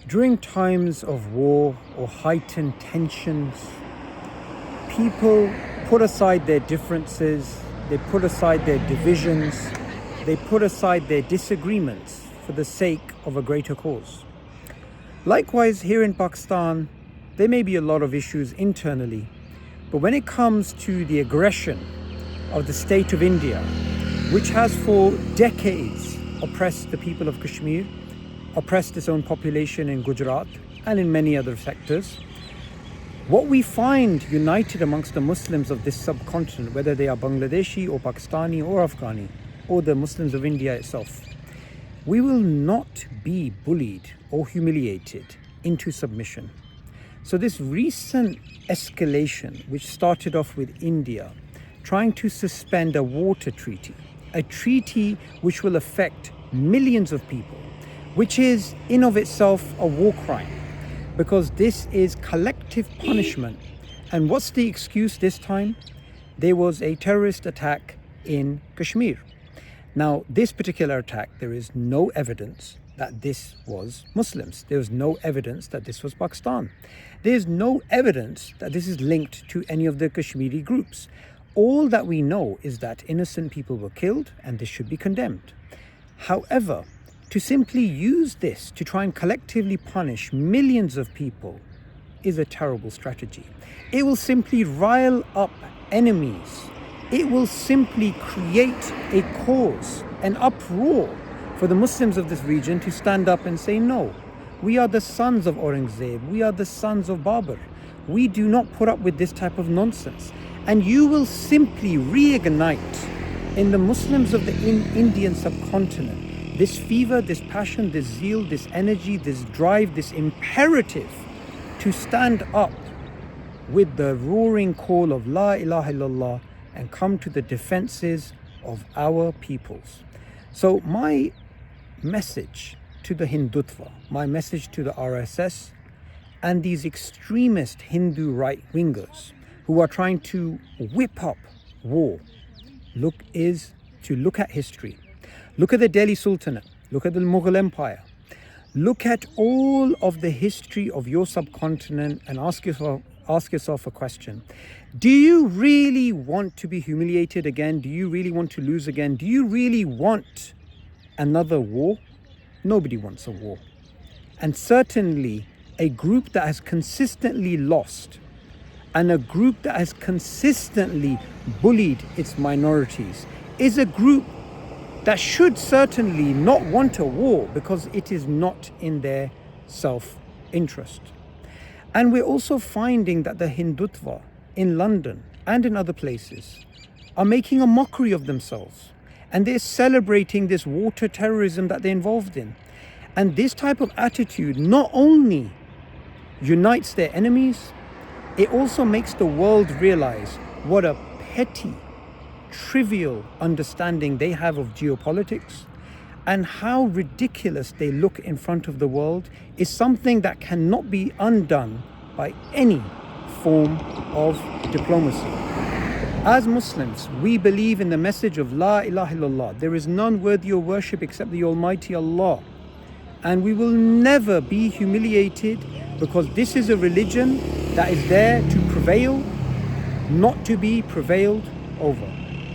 During times of war or heightened tensions, people put aside their differences, they put aside their divisions, they put aside their disagreements for the sake of a greater cause. Likewise, here in Pakistan, there may be a lot of issues internally, but when it comes to the aggression of the state of India, which has for decades oppressed the people of Kashmir, oppressed its own population in Gujarat and in many other sectors, what we find united amongst the Muslims of this subcontinent, whether they are Bangladeshi or Pakistani or Afghani, or the Muslims of India itself, we will not be bullied or humiliated into submission. So this recent escalation, which started off with India trying to suspend a water treaty, a treaty which will affect millions of people, which is in of itself a war crime, because this is collective punishment. And what's the excuse this time? There was a terrorist attack in Kashmir. Now, this particular attack, there is no evidence that this was Muslims. There is no evidence that this was Pakistan. There is no evidence that this is linked to any of the Kashmiri groups. All that we know is that innocent people were killed and this should be condemned. However, to simply use this to try and collectively punish millions of people is a terrible strategy. It will simply rile up enemies. It will simply create a cause, an uproar for the Muslims of this region to stand up and say, no, we are the sons of Aurangzeb, we are the sons of Babur. We do not put up with this type of nonsense. And you will simply reignite in the Muslims of the Indian subcontinent this fever, this passion, this zeal, this energy, this drive, this imperative to stand up with the roaring call of La ilaha illallah and come to the defenses of our peoples. So my message to the Hindutva, my message to the RSS and these extremist Hindu right-wingers who are trying to whip up war, is to look at history. Look at the Delhi Sultanate, look at the Mughal Empire, look at all of the history of your subcontinent and ask yourself a question. Do you really want to be humiliated again? Do you really want to lose again? Do you really want another war? Nobody wants a war. And certainly a group that has consistently lost and a group that has consistently bullied its minorities is a group that should certainly not want a war because it is not in their self-interest. And we're also finding that the Hindutva in London and in other places are making a mockery of themselves. And they're celebrating this water terrorism that they're involved in. And this type of attitude not only unites their enemies, it also makes the world realize what a petty, trivial understanding they have of geopolitics, and how ridiculous they look in front of the world is something that cannot be undone by any form of diplomacy. As Muslims, we believe in the message of La ilaha illallah. There is none worthy of worship except the Almighty Allah. And we will never be humiliated because this is a religion that is there to prevail, not to be prevailed over.